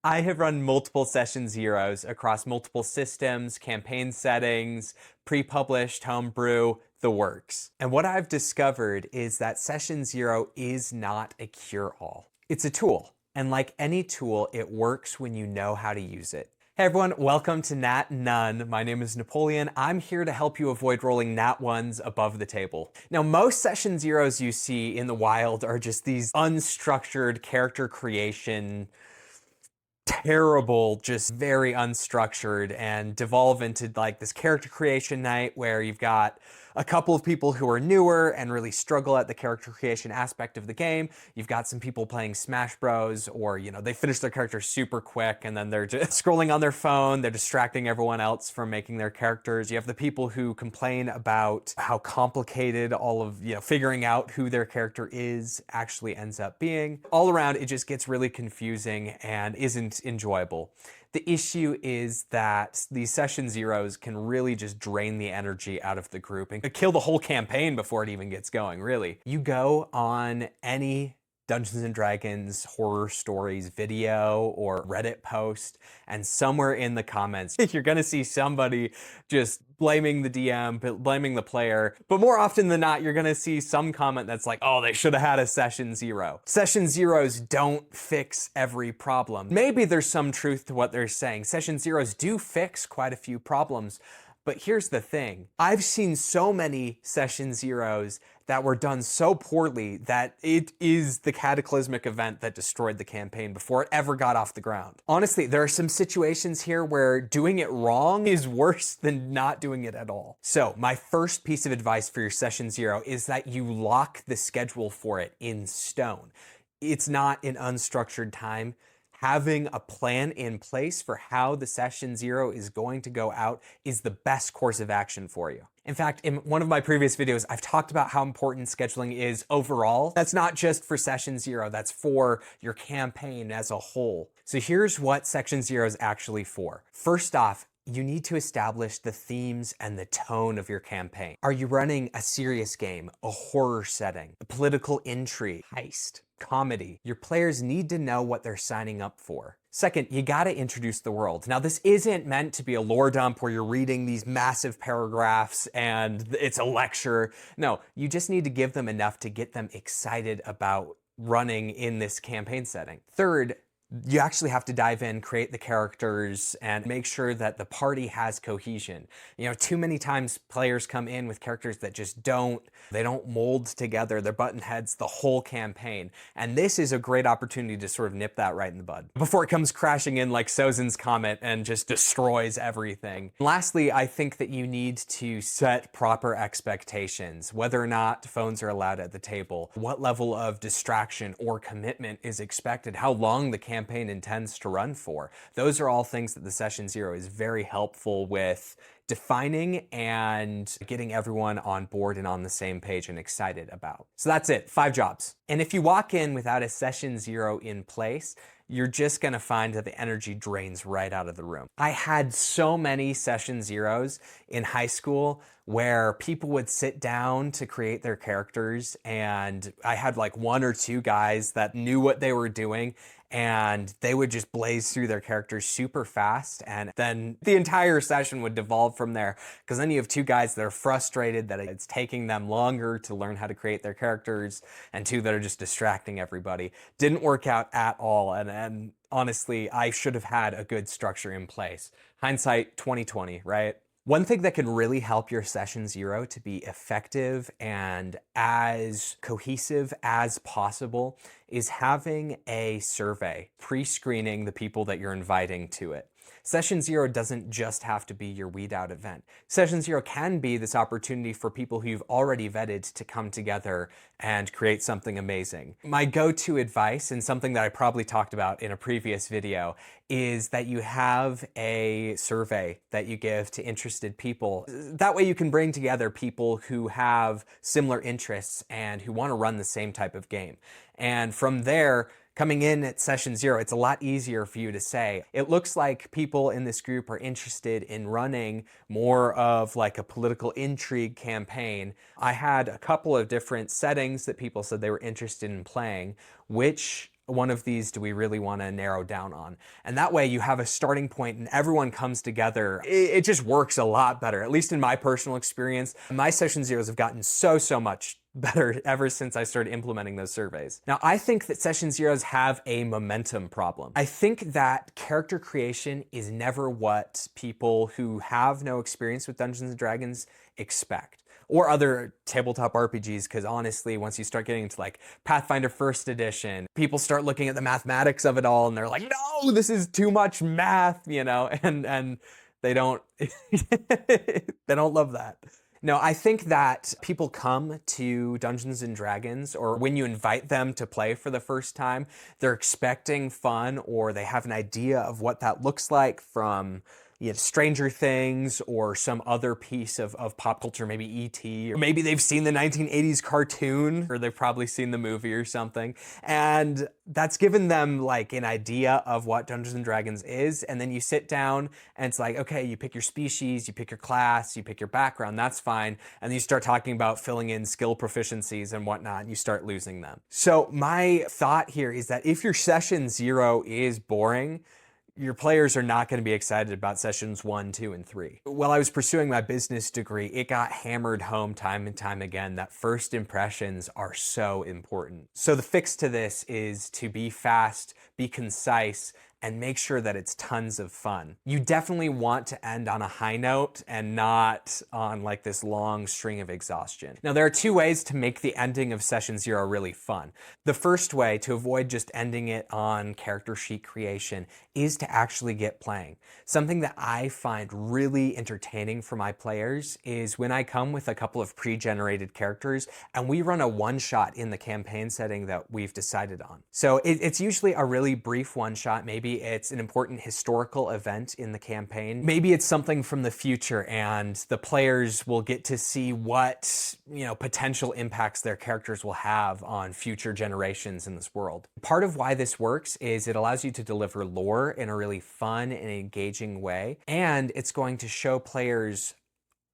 I have run multiple session zeros across multiple systems, campaign settings, pre-published, homebrew, the works. And what I've discovered is that session zero is not a cure-all. It's a tool. And like any tool, it works when you know how to use it. Hey everyone, welcome to NatNone. My name is Napoleon. I'm here to help you avoid rolling nat ones above the table. Now, most session zeros you see in the wild are just these unstructured character creation, terrible, just very unstructured, and devolve into like this character creation night where you've got a couple of people who are newer and really struggle at the character creation aspect of the game. You've got some people playing Smash Bros, or they finish their character super quick and then they're just scrolling on their phone, they're distracting everyone else from making their characters. You have the people who complain about how complicated all of, figuring out who their character is actually ends up being. All around, it just gets really confusing and isn't enjoyable. The issue is that these session zeros can really just drain the energy out of the group and kill the whole campaign before it even gets going, really. You go on any Dungeons and Dragons horror stories video or Reddit post, and somewhere in the comments, you're gonna see somebody just blaming the DM, blaming the player. But more often than not, you're gonna see some comment that's like, oh, they should have had a session zero. Session zeros don't fix every problem. Maybe there's some truth to what they're saying. Session zeros do fix quite a few problems. But here's the thing. I've seen so many session zeros that were done so poorly that it is the cataclysmic event that destroyed the campaign before it ever got off the ground. Honestly, there are some situations here where doing it wrong is worse than not doing it at all. So my first piece of advice for your session zero is that you lock the schedule for it in stone. It's not an unstructured time. Having a plan in place for how the session zero is going to go out is the best course of action for you. In fact, in one of my previous videos, I've talked about how important scheduling is overall. That's not just for session zero, that's for your campaign as a whole. So here's what session zero is actually for. First off, you need to establish the themes and the tone of your campaign. Are you running a serious game, a horror setting, a political intrigue, heist, comedy? Your players need to know what they're signing up for. Second, you gotta introduce the world. Now, this isn't meant to be a lore dump where you're reading these massive paragraphs and it's a lecture. No, you just need to give them enough to get them excited about running in this campaign setting. Third, you actually have to dive in, create the characters, and make sure that the party has cohesion. Too many times players come in with characters that just don't mold together. They're button heads the whole campaign. And this is a great opportunity to sort of nip that right in the bud before it comes crashing in like Sozin's Comet and just destroys everything. Lastly, I think that you need to set proper expectations, whether or not phones are allowed at the table, what level of distraction or commitment is expected, how long the campaign intends to run for. Those are all things that the session zero is very helpful with defining and getting everyone on board and on the same page and excited about. So that's it, 5 jobs. And if you walk in without a session zero in place, you're just gonna find that the energy drains right out of the room. I had so many session zeros in high school where people would sit down to create their characters, and I had like 1 or 2 guys that knew what they were doing, and they would just blaze through their characters super fast, and then the entire session would devolve from there, because then you have 2 guys that are frustrated that it's taking them longer to learn how to create their characters, and 2 that are just distracting everybody. Didn't work out at all, and honestly, I should have had a good structure in place. Hindsight 2020, right? One thing that can really help your session zero to be effective and as cohesive as possible is having a survey, pre-screening the people that you're inviting to it. Session zero doesn't just have to be your weed out event. Session zero can be this opportunity for people who you've already vetted to come together and create something amazing. My go-to advice, and something that I probably talked about in a previous video, is that you have a survey that you give to interested people. That way you can bring together people who have similar interests and who want to run the same type of game. And from there, coming in at session zero, it's a lot easier for you to say, it looks like people in this group are interested in running more of like a political intrigue campaign. I had a couple of different settings that people said they were interested in playing. Which one of these do we really want to narrow down on? And that way you have a starting point and everyone comes together. It just works a lot better, at least in my personal experience. My session zeros have gotten so much better ever since I started implementing those surveys. Now, I think that session zeros have a momentum problem. I think that character creation is never what people who have no experience with Dungeons and Dragons expect, or other tabletop RPGs, because honestly, once you start getting into like Pathfinder First Edition, people start looking at the mathematics of it all and they're like, no, this is too much math, you know, and they don't, they don't love that. No, I think that people come to Dungeons and Dragons, or when you invite them to play for the first time, they're expecting fun, or they have an idea of what that looks like from Stranger Things or some other piece of pop culture, maybe E.T., or maybe they've seen the 1980s cartoon, or they've probably seen the movie or something. And that's given them like an idea of what Dungeons and Dragons is. And then you sit down and it's like, okay, you pick your species, you pick your class, you pick your background, that's fine. And then you start talking about filling in skill proficiencies and whatnot, and you start losing them. So my thought here is that if your session zero is boring, your players are not going to be excited about sessions 1, 2, and 3. While I was pursuing my business degree, it got hammered home time and time again that first impressions are so important. So the fix to this is to be fast, be concise, and make sure that it's tons of fun. You definitely want to end on a high note and not on like this long string of exhaustion. Now, there are 2 ways to make the ending of session 0 really fun. The first way, to avoid just ending it on character sheet creation, is to actually get playing. Something that I find really entertaining for my players is when I come with a couple of pre-generated characters and we run a one-shot in the campaign setting that we've decided on. So it's usually a really brief one-shot. Maybe it's an important historical event in the campaign. Maybe it's something from the future and the players will get to see what, potential impacts their characters will have on future generations in this world. Part of why this works is it allows you to deliver lore in a really fun and engaging way, and it's going to show players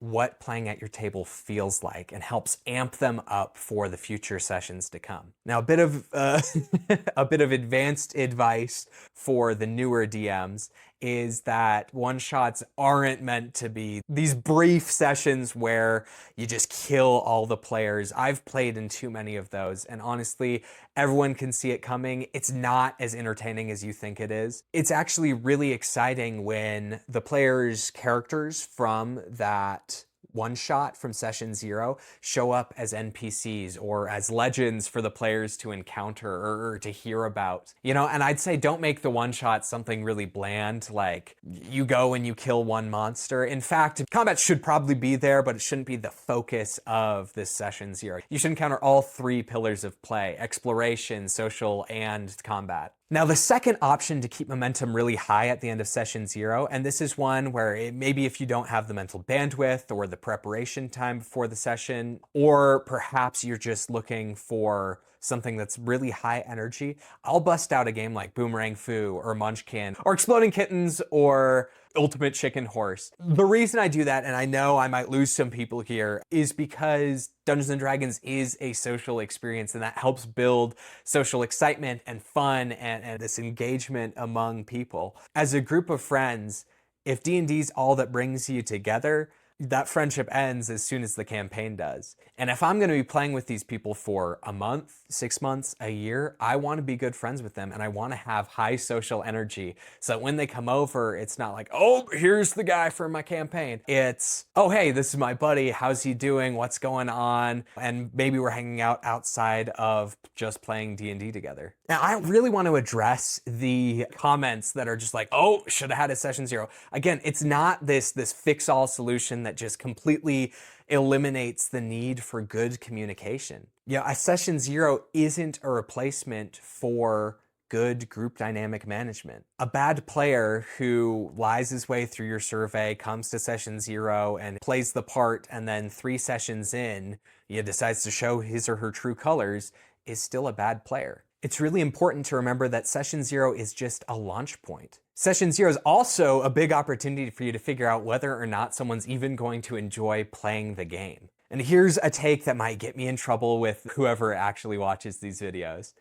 what playing at your table feels like and helps amp them up for the future sessions to come. Now, a bit of a bit of advanced advice for the newer DMs is that one-shots aren't meant to be these brief sessions where you just kill all the players. I've played in too many of those, and honestly, everyone can see it coming. It's not as entertaining as you think it is. It's actually really exciting when the players' characters from that one shot from session 0 show up as NPCs or as legends for the players to encounter or to hear about. And I'd say don't make the one shot something really bland, like you go and you kill one monster. In fact, combat should probably be there, but it shouldn't be the focus of this session 0. You should encounter all 3 pillars of play: exploration, social, and combat. Now, the second option to keep momentum really high at the end of session 0, and this is one where maybe if you don't have the mental bandwidth or the preparation time before the session, or perhaps you're just looking for something that's really high energy, I'll bust out a game like Boomerang Foo or Munchkin or Exploding Kittens or Ultimate Chicken Horse. The reason I do that, and I know I might lose some people here, is because Dungeons & Dragons is a social experience, and that helps build social excitement and fun and this engagement among people. As a group of friends, if D&D's all that brings you together, that friendship ends as soon as the campaign does. And if I'm going to be playing with these people for a month, 6 months, a year, I want to be good friends with them, and I want to have high social energy so that when they come over, it's not like, oh, here's the guy from my campaign. It's, oh, hey, this is my buddy. How's he doing? What's going on? And maybe we're hanging out outside of just playing D&D together. Now, I really want to address the comments that are just like, oh, should have had a session 0. Again, it's not this fix-all solution that just completely eliminates the need for good communication. A session 0 isn't a replacement for good group dynamic management. A bad player who lies his way through your survey, comes to session 0 and plays the part, and then 3 sessions in, decides to show his or her true colors, is still a bad player. It's really important to remember that session 0 is just a launch point. Session 0 is also a big opportunity for you to figure out whether or not someone's even going to enjoy playing the game. And here's a take that might get me in trouble with whoever actually watches these videos.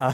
Uh,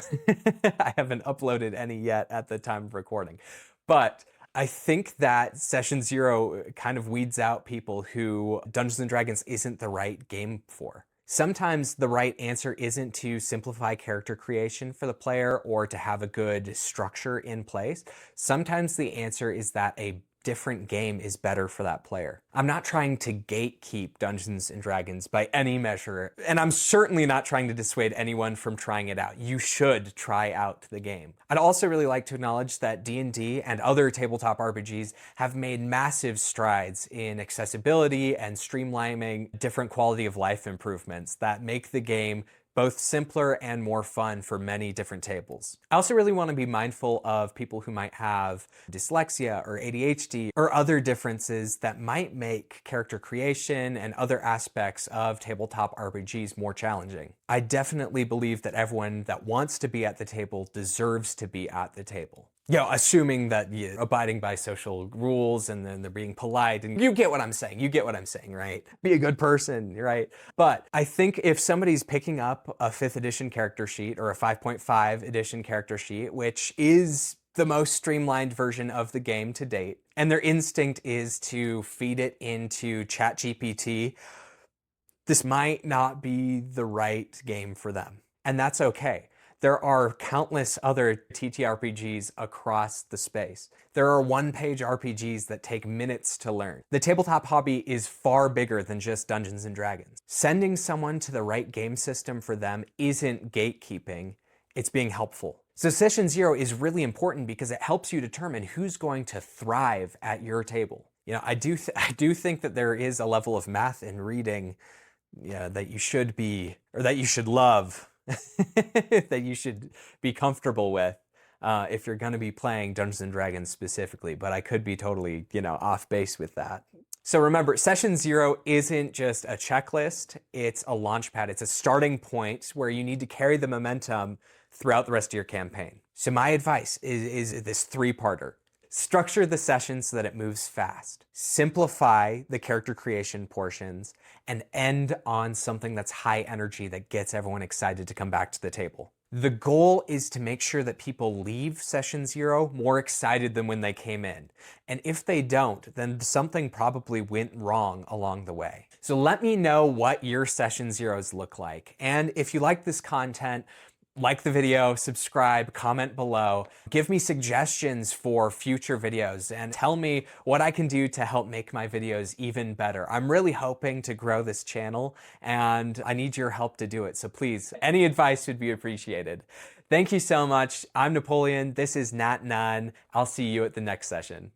I haven't uploaded any yet at the time of recording. But I think that Session Zero kind of weeds out people who Dungeons and Dragons isn't the right game for. Sometimes the right answer isn't to simplify character creation for the player or to have a good structure in place. Sometimes the answer is that a different game is better for that player. I'm not trying to gatekeep Dungeons and Dragons by any measure, and I'm certainly not trying to dissuade anyone from trying it out. You should try out the game. I'd also really like to acknowledge that D&D and other tabletop RPGs have made massive strides in accessibility and streamlining different quality of life improvements that make the game both simpler and more fun for many different tables. I also really want to be mindful of people who might have dyslexia or ADHD or other differences that might make character creation and other aspects of tabletop RPGs more challenging. I definitely believe that everyone that wants to be at the table deserves to be at the table. Assuming that you're abiding by social rules and then they're being polite, and you get what I'm saying. You get what I'm saying, right? Be a good person, right? But I think if somebody's picking up a 5th edition character sheet or a 5.5 edition character sheet, which is the most streamlined version of the game to date, and their instinct is to feed it into ChatGPT, this might not be the right game for them. And that's okay. There are countless other TTRPGs across the space. There are one-page RPGs that take minutes to learn. The tabletop hobby is far bigger than just Dungeons and Dragons. Sending someone to the right game system for them isn't gatekeeping, it's being helpful. So Session Zero is really important because it helps you determine who's going to thrive at your table. I do think that there is a level of math and reading that you should be, or that you should love, that you should be comfortable with if you're going to be playing Dungeons and Dragons specifically, but I could be totally, off base with that. So remember, Session Zero isn't just a checklist, it's a launchpad. It's a starting point where you need to carry the momentum throughout the rest of your campaign. So my advice is this 3-parter. Structure the session so that it moves fast. Simplify the character creation portions and end on something that's high energy that gets everyone excited to come back to the table. The goal is to make sure that people leave Session Zero more excited than when they came in. And if they don't, then something probably went wrong along the way. So let me know what your Session Zeros look like. And if you like this content, like the video, subscribe, comment below, give me suggestions for future videos, and tell me what I can do to help make my videos even better. I'm really hoping to grow this channel, and I need your help to do it. So please, any advice would be appreciated. Thank you so much. I'm Napoleon. This is NatNone. I'll see you at the next session.